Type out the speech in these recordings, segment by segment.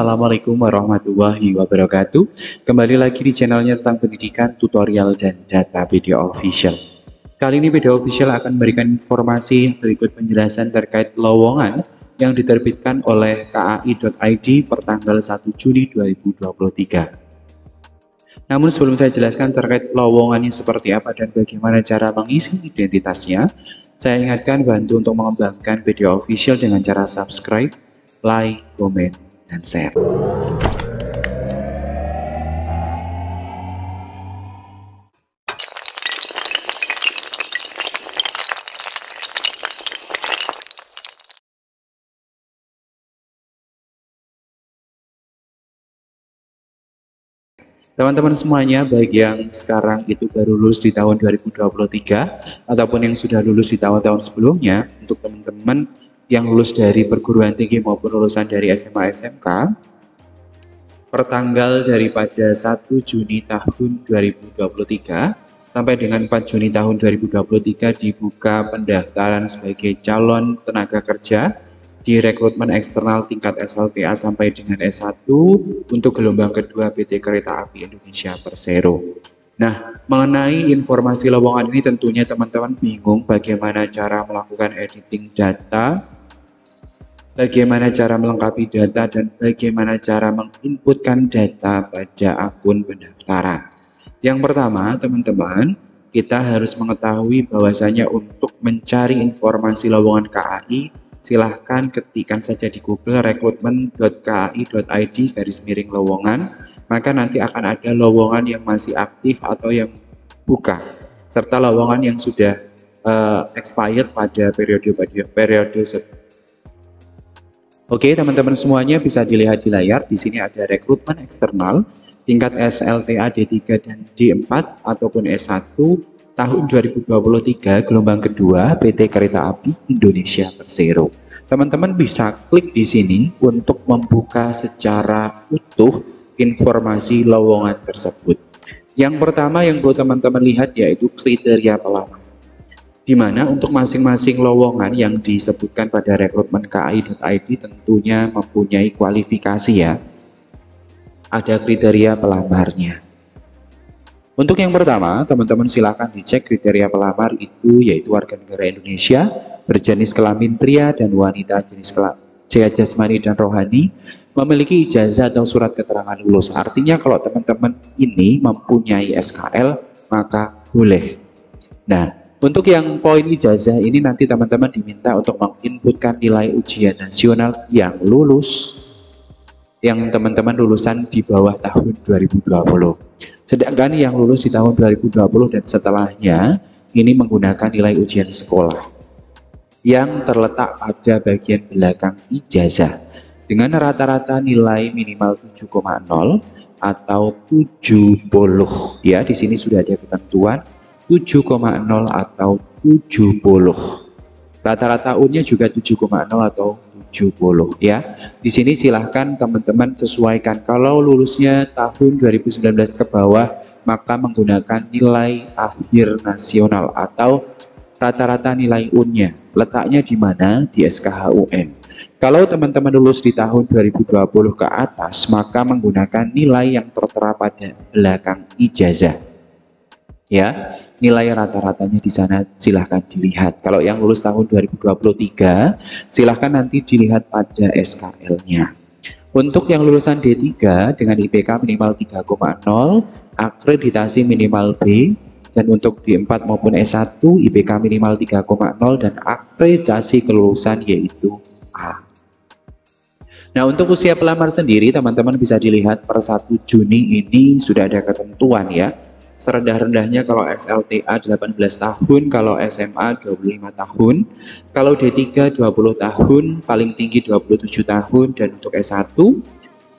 Assalamualaikum warahmatullahi wabarakatuh. Kembali lagi di channelnya tentang pendidikan, tutorial, dan data video official. Kali ini video official akan memberikan informasi berikut penjelasan terkait lowongan yang diterbitkan oleh kai.id per tanggal 1 Juni 2023. Namun sebelum saya jelaskan terkait lowongannya seperti apa dan bagaimana cara mengisi identitasnya, saya ingatkan bantu untuk mengembangkan video official dengan cara subscribe, like, komen, dan share. Teman-teman semuanya, baik yang sekarang itu baru lulus di tahun 2023 ataupun yang sudah lulus di tahun-tahun sebelumnya, untuk teman-teman yang lulus dari perguruan tinggi maupun lulusan dari SMA SMK, pertanggal daripada 1 Juni tahun 2023 sampai dengan 4 Juni tahun 2023 dibuka pendaftaran sebagai calon tenaga kerja di rekrutmen eksternal tingkat SLTA sampai dengan S1 untuk gelombang kedua PT Kereta Api Indonesia Persero. Nah, mengenai informasi lowongan ini tentunya teman-teman bingung bagaimana cara melakukan editing data, bagaimana cara melengkapi data, dan bagaimana cara menginputkan data pada akun pendaftaran. Yang pertama, teman-teman, kita harus mengetahui bahwasanya untuk mencari informasi lowongan KAI, silahkan ketikkan saja di Google rekrutmen.kai.id/lowongan, maka nanti akan ada lowongan yang masih aktif atau yang buka, serta lowongan yang sudah expired pada periode Oke, teman-teman semuanya bisa dilihat di layar. Di sini ada rekrutmen eksternal tingkat SLTA D3 dan D4 ataupun S1 tahun 2023 gelombang kedua PT Kereta Api Indonesia Persero. Teman-teman bisa klik di sini untuk membuka secara utuh informasi lowongan tersebut. Yang pertama yang perlu teman-teman lihat yaitu kriteria pelamar, di mana untuk masing-masing lowongan yang disebutkan pada rekrutmen kai.id tentunya mempunyai kualifikasi ya. Ada kriteria pelamarnya. Untuk yang pertama, teman-teman silakan dicek kriteria pelamar itu yaitu warga negara Indonesia, berjenis kelamin pria dan wanita jenis jasmani dan rohani, memiliki ijazah atau surat keterangan lulus. Artinya kalau teman-teman ini mempunyai SKL, maka boleh. Nah, untuk yang poin ijazah ini nanti teman-teman diminta untuk menginputkan nilai ujian nasional yang lulus, yang teman-teman lulusan di bawah tahun 2020. Sedangkan yang lulus di tahun 2020 dan setelahnya ini menggunakan nilai ujian sekolah yang terletak pada bagian belakang ijazah dengan rata-rata nilai minimal 7,0 atau 70 ya. Di sini sudah ada ketentuan 7,0 atau 70. Rata-rata UN-nya juga 7,0 atau 70 ya. Di sini silahkan teman-teman sesuaikan. Kalau lulusnya tahun 2019 ke bawah, maka menggunakan nilai akhir nasional atau rata-rata nilai UN-nya. Letaknya di mana? Di SKH UN. Kalau teman-teman lulus di tahun 2020 ke atas, maka menggunakan nilai yang tertera pada belakang ijazah. Ya, nilai rata-ratanya di sana silahkan dilihat. Kalau yang lulus tahun 2023 silahkan nanti dilihat pada SKL-nya. Untuk yang lulusan D3 dengan IPK minimal 3,0, akreditasi minimal B, dan untuk D4 maupun S1 IPK minimal 3,0 dan akreditasi kelulusan yaitu A. Nah, untuk usia pelamar sendiri teman-teman bisa dilihat per 1 Juni ini sudah ada ketentuan ya. Serendah-rendahnya kalau SLTA 18 tahun, kalau SMA 25 tahun, kalau D3 20 tahun, paling tinggi 27 tahun, dan untuk S1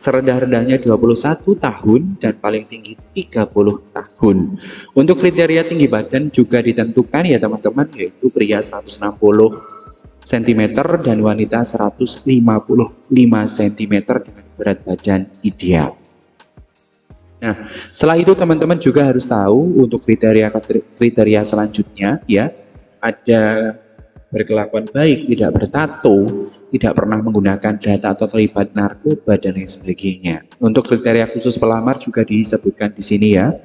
serendah-rendahnya 21 tahun dan paling tinggi 30 tahun. Untuk kriteria tinggi badan juga ditentukan ya teman-teman, yaitu pria 160 cm dan wanita 155 cm dengan berat badan ideal. Nah, setelah itu teman-teman juga harus tahu untuk kriteria selanjutnya ya, ada berkelakuan baik, tidak bertato, tidak pernah menggunakan data atau terlibat narkoba dan lain sebagainya. Untuk kriteria khusus pelamar juga disebutkan di sini ya.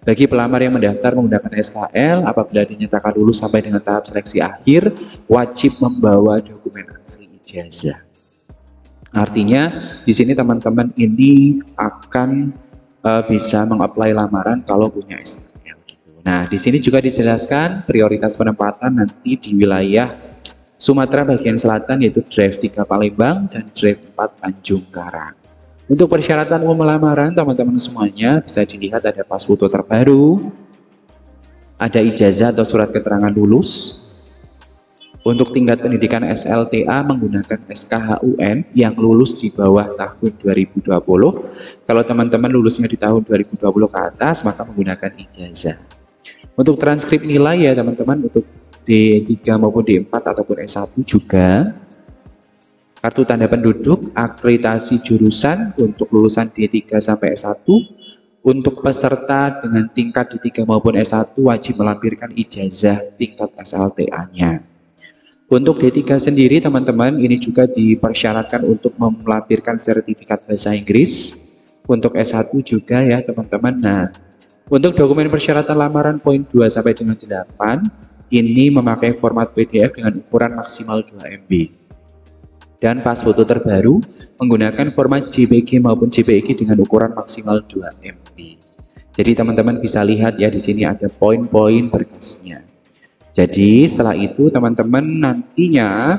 Bagi pelamar yang mendaftar menggunakan SKL, apabila dinyatakan lulus sampai dengan tahap seleksi akhir, wajib membawa dokumen asli ijazah. Artinya di sini teman-teman ini akan bisa mengapply lamaran kalau punya SKL. Nah, di sini juga dijelaskan prioritas penempatan nanti di wilayah Sumatera bagian selatan, yaitu Drive 3 Palembang dan Drive 4 Tanjung Karang. Untuk persyaratan umum lamaran, teman-teman semuanya bisa dilihat ada pas foto terbaru, ada ijazah atau surat keterangan lulus. Untuk tingkat pendidikan SLTA menggunakan SKHUN yang lulus di bawah tahun 2020. Kalau teman-teman lulusnya di tahun 2020 ke atas, maka menggunakan ijazah. Untuk transkrip nilai ya teman-teman, untuk D3 maupun D4 ataupun S1 juga. Kartu tanda penduduk, akreditasi jurusan untuk lulusan D3 sampai S1. Untuk peserta dengan tingkat D3 maupun S1 wajib melampirkan ijazah tingkat SLTA-nya. Untuk D3 sendiri teman-teman ini juga dipersyaratkan untuk melampirkan sertifikat bahasa Inggris. Untuk S1 juga ya teman-teman. Nah, untuk dokumen persyaratan lamaran poin 2 sampai dengan 8 ini memakai format PDF dengan ukuran maksimal 2 MB. Dan pas foto terbaru menggunakan format JPG maupun JPEG dengan ukuran maksimal 2 MB. Jadi teman-teman bisa lihat ya di sini ada poin-poin berkasnya. Jadi setelah itu teman-teman nantinya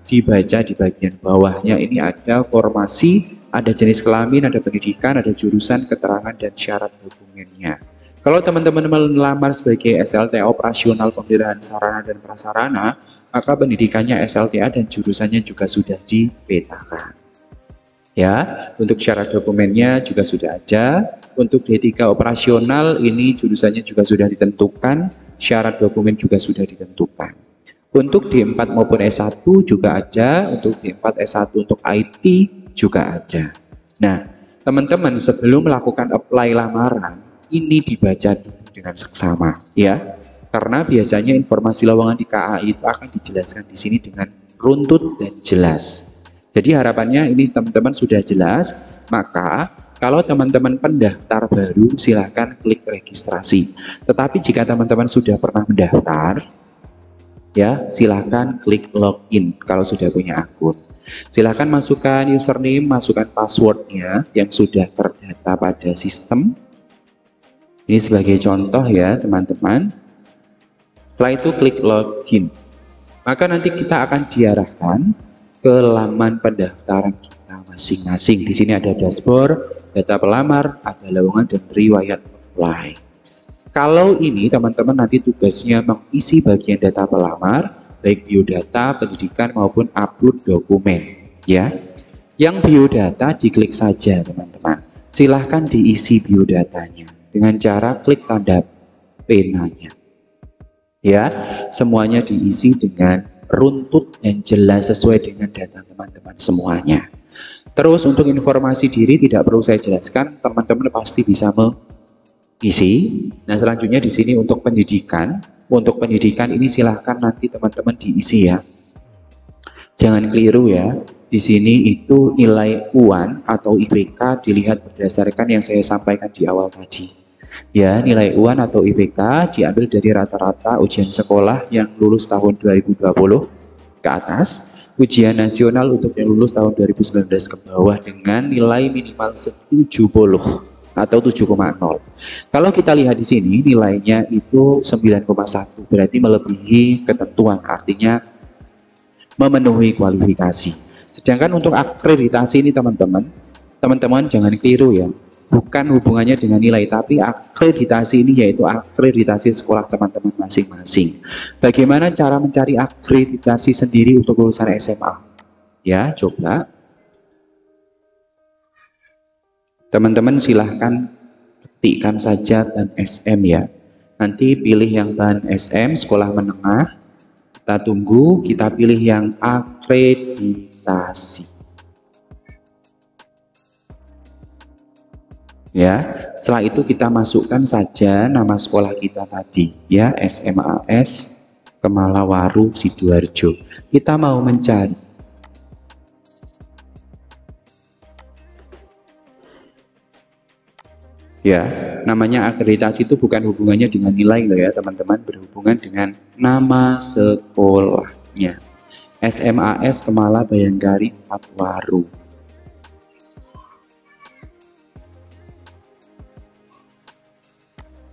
dibaca di bagian bawahnya ini ada formasi, ada jenis kelamin, ada pendidikan, ada jurusan, keterangan dan syarat dokumennya. Kalau teman-teman melamar sebagai SLTA operasional pemeliharaan sarana dan prasarana, maka pendidikannya SLTA dan jurusannya juga sudah dipetakan. Ya, untuk syarat dokumennya juga sudah ada. Untuk D3 operasional ini jurusannya juga sudah ditentukan, syarat dokumen juga sudah ditentukan. Untuk D4 maupun S1 juga ada, untuk D4 S1 untuk IT juga ada. Nah, teman-teman sebelum melakukan apply lamaran, ini dibaca dengan seksama ya. Karena biasanya informasi lowongan di KAI itu akan dijelaskan di sini dengan runtut dan jelas. Jadi harapannya ini teman-teman sudah jelas, maka kalau teman-teman pendaftar baru silahkan klik registrasi. Tetapi jika teman-teman sudah pernah mendaftar, ya silahkan klik login kalau sudah punya akun. Silahkan masukkan username, masukkan passwordnya yang sudah terdata pada sistem. Ini sebagai contoh ya teman-teman. Setelah itu klik login. Maka nanti kita akan diarahkan ke laman pendaftaran kita masing-masing. Di sini ada dashboard, data pelamar, ada lowongan dan riwayat apply. Kalau ini teman-teman nanti tugasnya mengisi bagian data pelamar, baik biodata, pendidikan maupun upload dokumen ya. Yang biodata diklik saja teman-teman. Silahkan diisi biodatanya dengan cara klik tanda penanya. Ya, semuanya diisi dengan runtut dan jelas sesuai dengan data teman-teman semuanya. Terus untuk informasi diri tidak perlu saya jelaskan, teman-teman pasti bisa mengisi. Nah, selanjutnya di sini untuk pendidikan. Untuk pendidikan ini silahkan nanti teman-teman diisi ya. Jangan keliru ya. Di sini itu nilai UAN atau IPK dilihat berdasarkan yang saya sampaikan di awal tadi. Ya, nilai UAN atau IPK diambil dari rata-rata ujian sekolah yang lulus tahun 2020 ke atas, ujian nasional untuk yang lulus tahun 2019 ke bawah dengan nilai minimal 70 atau 7,0. Kalau kita lihat di sini nilainya itu 9,1, berarti melebihi ketentuan, artinya memenuhi kualifikasi. Sedangkan untuk akreditasi ini teman-teman jangan keliru ya. Bukan hubungannya dengan nilai, tapi akreditasi ini yaitu akreditasi sekolah teman-teman masing-masing. Bagaimana cara mencari akreditasi sendiri untuk lulusan SMA? Ya, coba. Teman-teman silahkan ketikkan saja bahan SM ya. Nanti pilih yang bahan SM, sekolah menengah. Kita tunggu, kita pilih yang akreditasi. Ya, setelah itu kita masukkan saja nama sekolah kita tadi ya, SMAS Kemalawaru Sidoarjo. Kita mau mencari ya, namanya akreditasi itu bukan hubungannya dengan nilai loh ya teman-teman, berhubungan dengan nama sekolahnya. SMAS Kemala Bayangkari 4 Waru.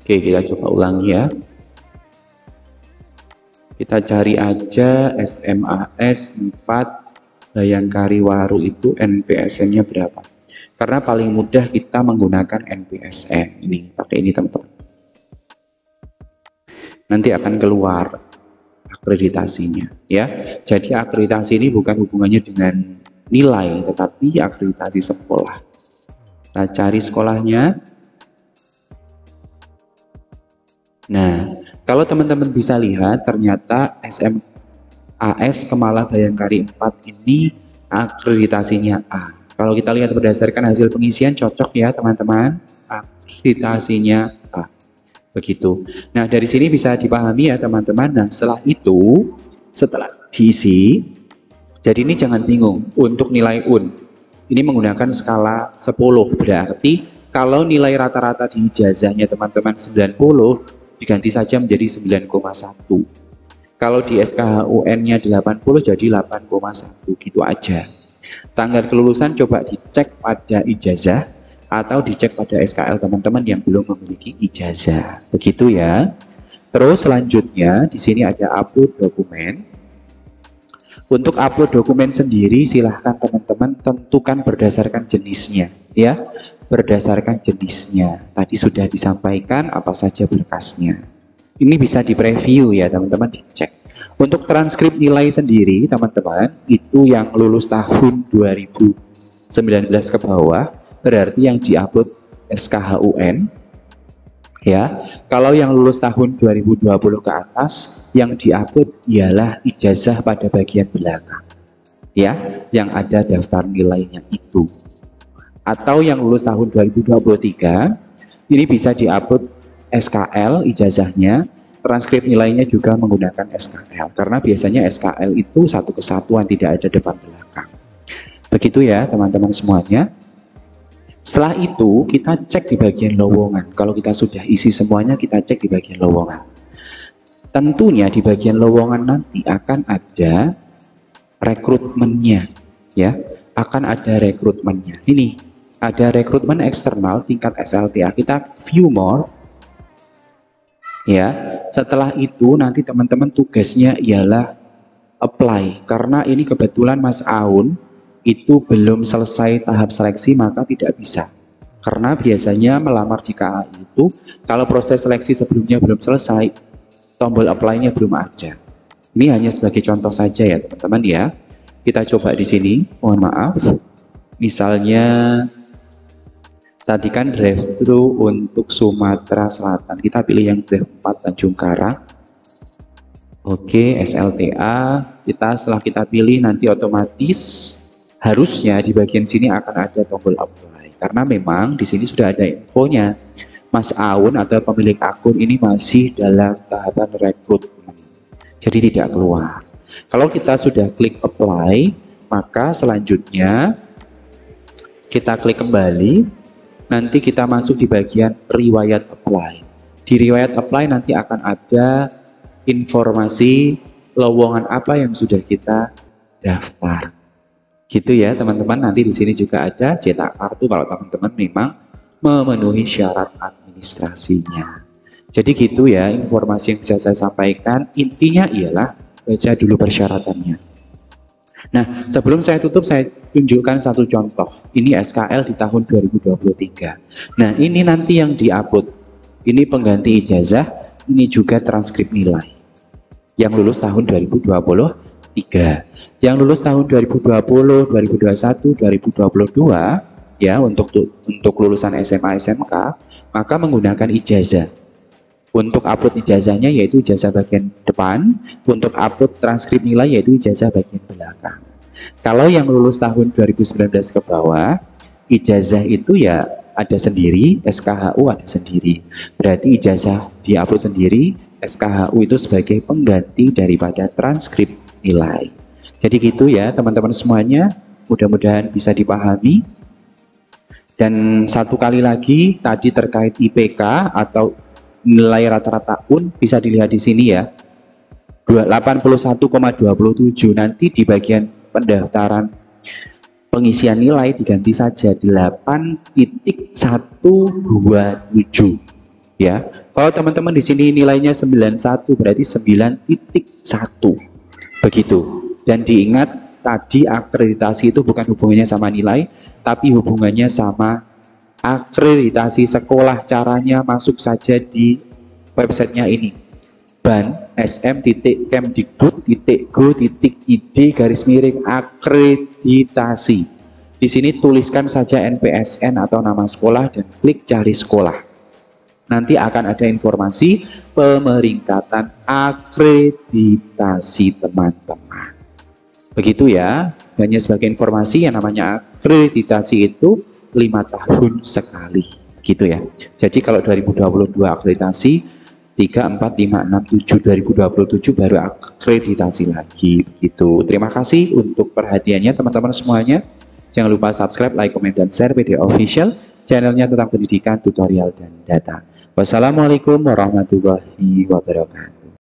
Oke, kita coba ulangi ya. Kita cari aja SMAS 4 Bayangkari Waru itu NPSN-nya berapa. Karena paling mudah kita menggunakan NPSN. Ini, pakai ini teman-teman. Nanti akan keluar akreditasinya ya. Jadi akreditasi ini bukan hubungannya dengan nilai, tetapi akreditasi sekolah. Kita cari sekolahnya. Nah, kalau teman-teman bisa lihat, ternyata SMAS Kemala Bayangkari 4 ini akreditasinya A. Kalau kita lihat berdasarkan hasil pengisian cocok ya teman-teman, akreditasinya A. Begitu. Nah, dari sini bisa dipahami ya teman-teman. Nah, setelah itu, setelah diisi, jadi ini jangan bingung untuk nilai UN. Ini menggunakan skala 10, berarti kalau nilai rata-rata di ijazahnya teman-teman 90, diganti saja menjadi 9,1. Kalau di SKHUN-nya 80 jadi 8,1, gitu aja. Tanggal kelulusan coba dicek pada ijazah atau dicek pada SKL teman-teman yang belum memiliki ijazah. Begitu ya. Terus selanjutnya di sini ada upload dokumen. Untuk upload dokumen sendiri silahkan teman-teman tentukan berdasarkan jenisnya ya. Berdasarkan jenisnya. Tadi sudah disampaikan apa saja berkasnya. Ini bisa di preview ya teman-teman, dicek. Untuk transkrip nilai sendiri teman-teman, itu yang lulus tahun 2019 ke bawah, berarti yang diupload SKHUN ya. Kalau yang lulus tahun 2020 ke atas, yang diupload ialah ijazah pada bagian belakang ya, yang ada daftar nilainya itu. Atau yang lulus tahun 2023, ini bisa diupload SKL ijazahnya, transkrip nilainya juga menggunakan SKL, karena biasanya SKL itu satu kesatuan, tidak ada depan belakang. Begitu ya teman-teman semuanya. Setelah itu kita cek di bagian lowongan. Kalau kita sudah isi semuanya, kita cek di bagian lowongan. Tentunya di bagian lowongan nanti akan ada rekrutmennya ya, akan ada rekrutmennya. Ini ada rekrutmen eksternal tingkat SLTA. Kita view more ya. Setelah itu nanti teman-teman tugasnya ialah apply, karena ini kebetulan Mas Aun itu belum selesai tahap seleksi, maka tidak bisa. Karena biasanya melamar di KAI itu kalau proses seleksi sebelumnya belum selesai, tombol apply-nya belum ada. Ini hanya sebagai contoh saja ya teman-teman ya. Kita coba di sini, mohon maaf. Misalnya tadi kan drive-thru untuk Sumatera Selatan, kita pilih yang drive 4 Tanjung Karang. Oke, SLTA. Setelah kita pilih, nanti otomatis harusnya di bagian sini akan ada tombol apply, karena memang di sini sudah ada infonya. Mas Aun atau pemilik akun ini masih dalam tahapan rekrutmen, jadi tidak keluar. Kalau kita sudah klik apply, maka selanjutnya kita klik kembali. Nanti kita masuk di bagian riwayat apply. Di riwayat apply nanti akan ada informasi lowongan apa yang sudah kita daftar. Gitu ya teman-teman. Nanti di sini juga ada cetak kartu kalau teman-teman memang memenuhi syarat administrasinya. Jadi gitu ya informasi yang bisa saya sampaikan. Intinya ialah baca dulu persyaratannya. Nah, sebelum saya tutup, saya tunjukkan satu contoh. Ini SKL di tahun 2023. Nah, ini nanti yang diupload. Ini pengganti ijazah, ini juga transkrip nilai. Yang lulus tahun 2023. Yang lulus tahun 2020, 2021, 2022, ya, untuk lulusan SMA, SMK, maka menggunakan ijazah. Untuk upload ijazahnya yaitu ijazah bagian depan, untuk upload transkrip nilai yaitu ijazah bagian belakang. Kalau yang lulus tahun 2019 ke bawah, ijazah itu ya ada sendiri, SKHU ada sendiri. Berarti ijazah diupload sendiri, SKHU itu sebagai pengganti daripada transkrip nilai. Jadi gitu ya teman-teman semuanya, mudah-mudahan bisa dipahami. Dan satu kali lagi tadi terkait IPK atau nilai rata-rata UN bisa dilihat di sini ya. 81,27, nanti di bagian pendaftaran pengisian nilai diganti saja 8.127 ya. Kalau teman-teman di sini nilainya 91 berarti 9.1 begitu. Dan diingat tadi akreditasi itu bukan hubungannya sama nilai, tapi hubungannya sama akreditasi sekolah. Caranya masuk saja di websitenya ini, ban.sm.go.id/akreditasi. Di sini tuliskan saja NPSN atau nama sekolah dan klik cari sekolah. Nanti akan ada informasi pemeringkatan akreditasi teman-teman. Begitu ya, hanya sebagai informasi yang namanya akreditasi itu 5 tahun sekali, gitu ya. Jadi kalau 2022 akreditasi, 3, 4, 5, 6, 7, 2027 baru akreditasi lagi, begitu. Terima kasih untuk perhatiannya teman-teman semuanya. Jangan lupa subscribe, like, komen, dan share PD Official, channelnya tentang pendidikan, tutorial, dan data. Wassalamualaikum warahmatullahi wabarakatuh.